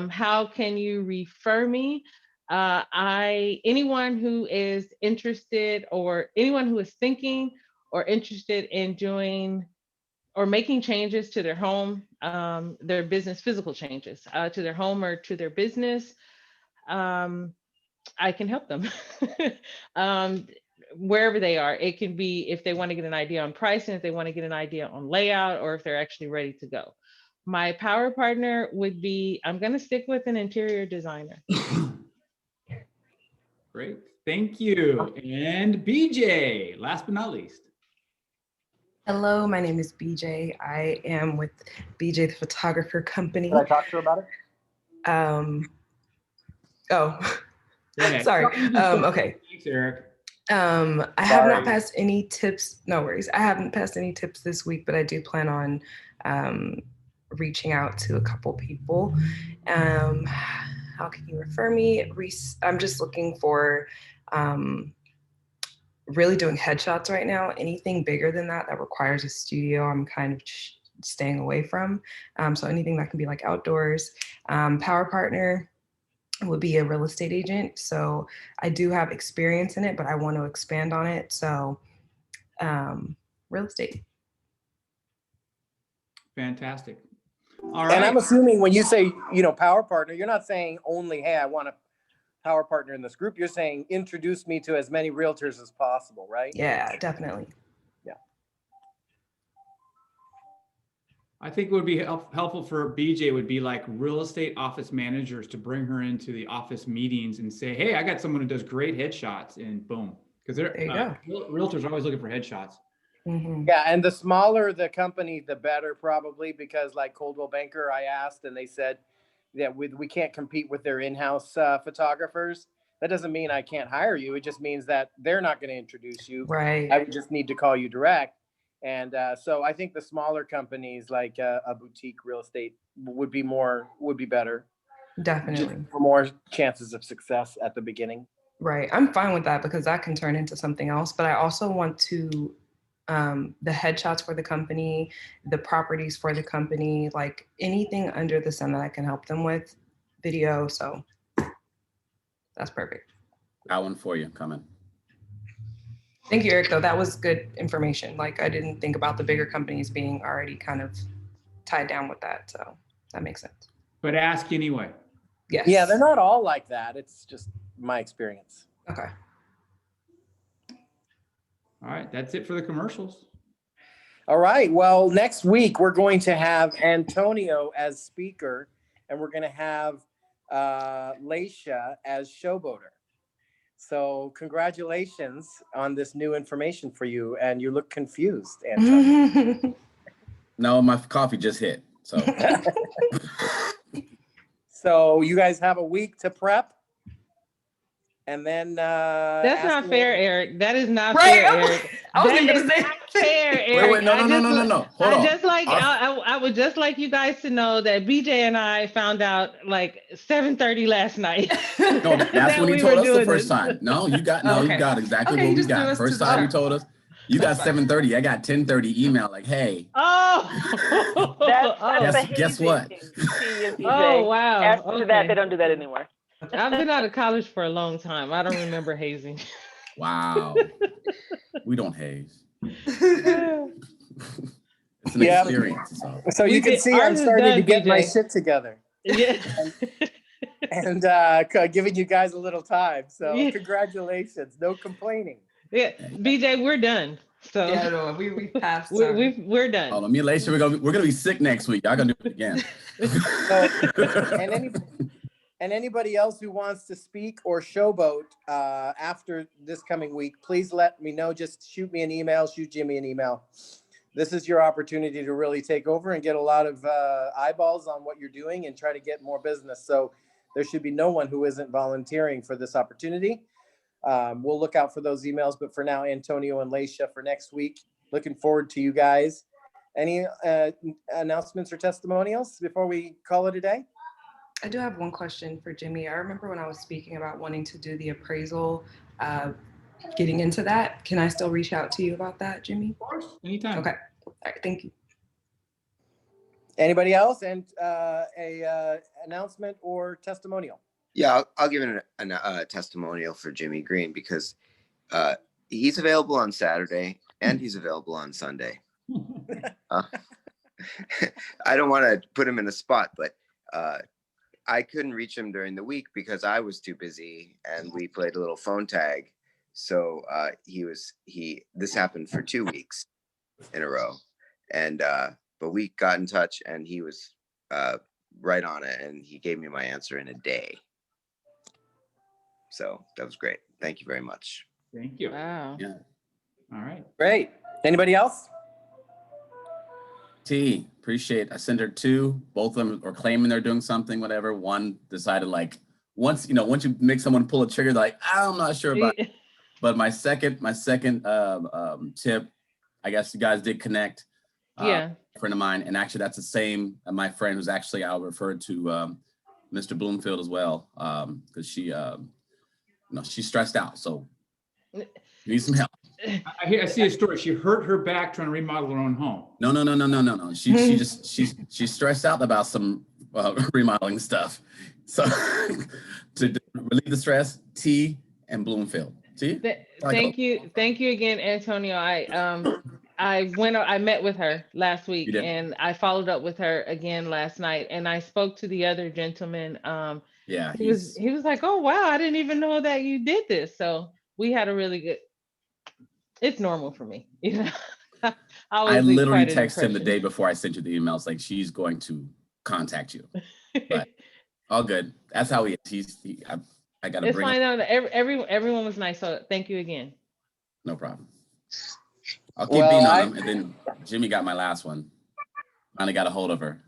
Speaker 5: How can you refer me? Anyone who is interested or anyone who is thinking or interested in doing or making changes to their home, their business, physical changes to their home or to their business, I can help them. Wherever they are. It can be if they want to get an idea on pricing, if they want to get an idea on layout, or if they're actually ready to go. My power partner would be, I'm going to stick with an interior designer.
Speaker 2: Great. Thank you. And BJ, last but not least.
Speaker 3: Hello, my name is BJ. I am with BJ the Photographer Company.
Speaker 10: Can I talk to her about it?
Speaker 3: Sorry. Okay.
Speaker 2: Thanks, Erik.
Speaker 3: I have not passed any tips. No worries. I haven't passed any tips this week, but I do plan on reaching out to a couple people. How can you refer me? I'm just looking for really doing headshots right now. Anything bigger than that requires a studio, I'm kind of staying away from. So anything that can be like outdoors. Power partner would be a real estate agent. So I do have experience in it, but I want to expand on it. So real estate.
Speaker 2: Fantastic. All right.
Speaker 10: And I'm assuming when you say, power partner, you're not saying only, hey, I want a power partner in this group. You're saying introduce me to as many realtors as possible, right?
Speaker 3: Yeah, definitely.
Speaker 10: Yeah.
Speaker 2: I think what would be helpful for BJ would be like real estate office managers to bring her into the office meetings and say, hey, I got someone who does great headshots, and boom. Because realtors are always looking for headshots.
Speaker 3: Mm-hmm.
Speaker 10: Yeah, and the smaller the company, the better probably, because like Coldwell Banker, I asked and they said that we can't compete with their in-house photographers. That doesn't mean I can't hire you. It just means that they're not going to introduce you.
Speaker 3: Right.
Speaker 10: I would just need to call you direct. And so I think the smaller companies like a boutique real estate would be better.
Speaker 3: Definitely.
Speaker 10: Just for more chances of success at the beginning.
Speaker 3: Right. I'm fine with that because that can turn into something else. But I also want to the headshots for the company, the properties for the company, like anything under the sun that I can help them with, video. So that's perfect.
Speaker 4: Got one for you coming.
Speaker 3: Thank you, Erik, though. That was good information. Like I didn't think about the bigger companies being already kind of tied down with that. So that makes sense.
Speaker 2: But ask anyway.
Speaker 3: Yes.
Speaker 10: Yeah, they're not all like that. It's just my experience.
Speaker 3: Okay.
Speaker 2: All right, that's it for the commercials.
Speaker 10: All right. Well, next week we're going to have Antonio as speaker, and we're going to have Laisha as showboater. So congratulations on this new information for you. And you look confused, Antonio.
Speaker 4: No, my coffee just hit. So
Speaker 10: So you guys have a week to prep. And then
Speaker 5: That's
Speaker 10: ask
Speaker 5: not
Speaker 10: me
Speaker 5: fair,
Speaker 10: anything.
Speaker 5: Eric. That is not
Speaker 3: Right,
Speaker 5: fair, Eric.
Speaker 3: I was
Speaker 5: That
Speaker 3: gonna
Speaker 5: is
Speaker 3: say.
Speaker 5: not fair, Eric.
Speaker 4: wait, no. Hold
Speaker 5: I
Speaker 4: on.
Speaker 5: just like I would just like you guys to know that BJ and I found out like 7:30 last night.
Speaker 4: No, that's
Speaker 5: that
Speaker 4: when he
Speaker 5: we
Speaker 4: told
Speaker 5: were
Speaker 4: us the
Speaker 5: doing
Speaker 4: first
Speaker 5: this.
Speaker 4: time. No, you got
Speaker 3: Okay.
Speaker 4: exactly
Speaker 3: Okay,
Speaker 4: what
Speaker 3: you
Speaker 4: we
Speaker 3: just threw
Speaker 4: got.
Speaker 3: us
Speaker 4: First
Speaker 3: to the
Speaker 4: time you
Speaker 3: sharp.
Speaker 4: told us. You got 7:30. I got 10:30 email like, hey,
Speaker 5: Oh.
Speaker 6: That's the
Speaker 4: guess what?
Speaker 6: hazing, T and BJ.
Speaker 5: Oh wow.
Speaker 6: After that, they
Speaker 5: Okay.
Speaker 6: don't do that anymore.
Speaker 5: I've been out of college for a long time. I don't remember hazing.
Speaker 4: Wow. We don't haze. It's an
Speaker 10: Yeah.
Speaker 4: experience.
Speaker 10: So you can see I'm
Speaker 5: Ours is
Speaker 10: starting
Speaker 5: done,
Speaker 10: to get my
Speaker 5: BJ.
Speaker 10: shit together.
Speaker 5: Yeah.
Speaker 10: And giving you guys a little time. So
Speaker 5: Yeah.
Speaker 10: congratulations. No complaining.
Speaker 5: Yeah, BJ, we're done. So
Speaker 3: Yeah, no, we passed.
Speaker 5: we're done.
Speaker 4: Hold on, me and Laisha, we're gonna be sick next week. Y'all gonna do it again.
Speaker 10: And anybody else who wants to speak or showboat after this coming week, please let me know. Just shoot me an email, shoot Jimmy an email. This is your opportunity to really take over and get a lot of eyeballs on what you're doing and try to get more business. So there should be no one who isn't volunteering for this opportunity. We'll look out for those emails, but for now, Antonio and Laisha for next week. Looking forward to you guys. Any announcements or testimonials before we call it a day?
Speaker 3: I do have one question for Jimmy. I remember when I was speaking about wanting to do the appraisal, getting into that. Can I still reach out to you about that, Jimmy?
Speaker 2: Of course, anytime.
Speaker 3: Okay. All right. Thank you.
Speaker 10: Anybody else? And a announcement or testimonial?
Speaker 9: Yeah, I'll give a testimonial for Jimmy Green because he's available on Saturday and he's available on Sunday. I don't want to put him in a spot, but I couldn't reach him during the week because I was too busy and we played a little phone tag. So this happened for 2 weeks in a row. And but we got in touch and he was right on it and he gave me my answer in a day. So that was great. Thank you very much.
Speaker 2: Thank you.
Speaker 5: Wow.
Speaker 4: Yeah.
Speaker 2: All right.
Speaker 10: Great. Anybody else?
Speaker 4: T, appreciate. I sent her 2. Both of them are claiming they're doing something, whatever. One decided like once you make someone pull a trigger, like I'm not sure about it. But my second tip, I guess you guys did connect.
Speaker 5: Yeah.
Speaker 4: A friend of mine, and actually that's the same. My friend who's actually I'll refer to Mr. Bloomfield as well, because she she's stressed out, so needs some help.
Speaker 2: I see a story. She hurt her back trying to remodel her own home.
Speaker 4: No. She's stressed out about some remodeling stuff. So to relieve the stress, T and Bloomfield. T.
Speaker 5: Thank you again, Antonio. I met with her last week and I followed up with her again last night, and I spoke to the other gentleman.
Speaker 4: Yeah,
Speaker 5: he was like, oh wow, I didn't even know that you did this. So we had a really good. It's normal for me, you know.
Speaker 4: I literally texted him the day before I sent you the emails, like she's going to contact you. But all good. That's how he is. I got to bring.
Speaker 5: It's fine. Everyone was nice. So thank you again.
Speaker 4: No problem. I'll keep being on him, and then Jimmy got my last one. Finally got a hold of her.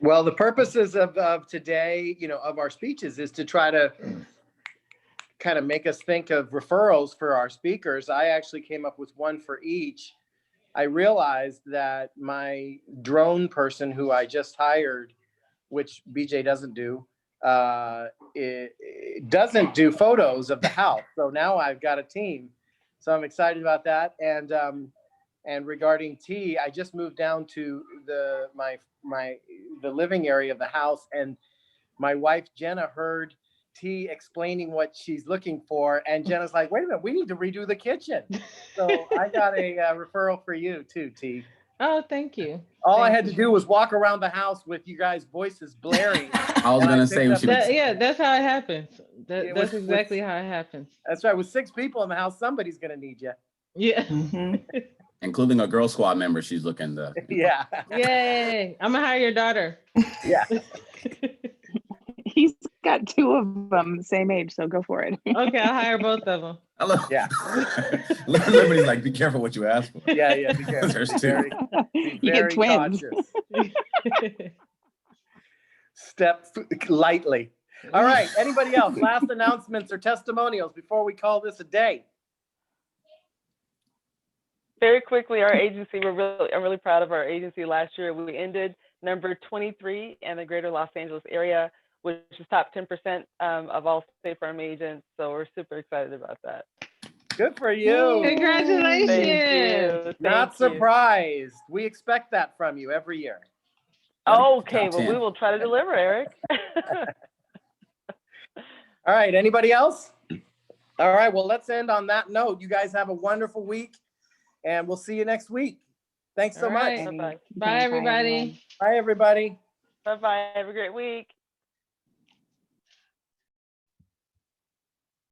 Speaker 10: Well, the purposes of today, of our speeches is to try to kind of make us think of referrals for our speakers. I actually came up with one for each. I realized that my drone person who I just hired, which BJ doesn't do, it doesn't do photos of the house. So now I've got a team. So I'm excited about that. And regarding T, I just moved down to the living area of the house, and my wife Jenna heard T explaining what she's looking for, and Jenna's like, "Wait a minute, we need to redo the kitchen." So I got a referral for you too, T.
Speaker 5: Oh, thank you.
Speaker 10: All I had to do was walk around the house with you guys' voices blaring.
Speaker 4: I was gonna say
Speaker 5: that's how it happens. That's exactly how it happens.
Speaker 10: That's right. With 6 people in the house, somebody's gonna need you.
Speaker 5: Yeah.
Speaker 4: Including a Girl Squad member. She's looking to.
Speaker 10: Yeah.
Speaker 5: Yay! I'm gonna hire your daughter.
Speaker 10: Yeah.
Speaker 7: got 2 of them same age, so go for it.
Speaker 5: Okay, I'll hire both of them.
Speaker 4: I love.
Speaker 10: Yeah.
Speaker 4: Liberty's like, be careful what you ask for.
Speaker 10: Yeah, yeah. Be careful.
Speaker 4: There's two.
Speaker 10: Very, be
Speaker 7: You get
Speaker 10: very
Speaker 7: twins.
Speaker 10: cautious. Step lightly. All right. Anybody else? Last announcements or testimonials before we call this a day?
Speaker 6: Very quickly, our agency, I'm really proud of our agency. Last year, we ended number 23 in the greater Los Angeles area, which is top 10% of all State Farm agents. So we're super excited about that.
Speaker 10: Good for you.
Speaker 5: Congratulations.
Speaker 6: Thank you.
Speaker 10: Not
Speaker 6: Thank you.
Speaker 10: surprised. We expect that from you every year.
Speaker 6: Okay,
Speaker 4: Top
Speaker 6: well,
Speaker 4: 10.
Speaker 6: we will try to deliver, Eric.
Speaker 10: All right. Anybody else? All right. Well, let's end on that note. You guys have a wonderful week, and we'll see you next week. Thanks so
Speaker 5: All
Speaker 10: much.
Speaker 5: right.
Speaker 6: Bye-bye.
Speaker 5: Bye, everybody.
Speaker 10: Bye, everybody.
Speaker 6: Bye-bye. Have a great week.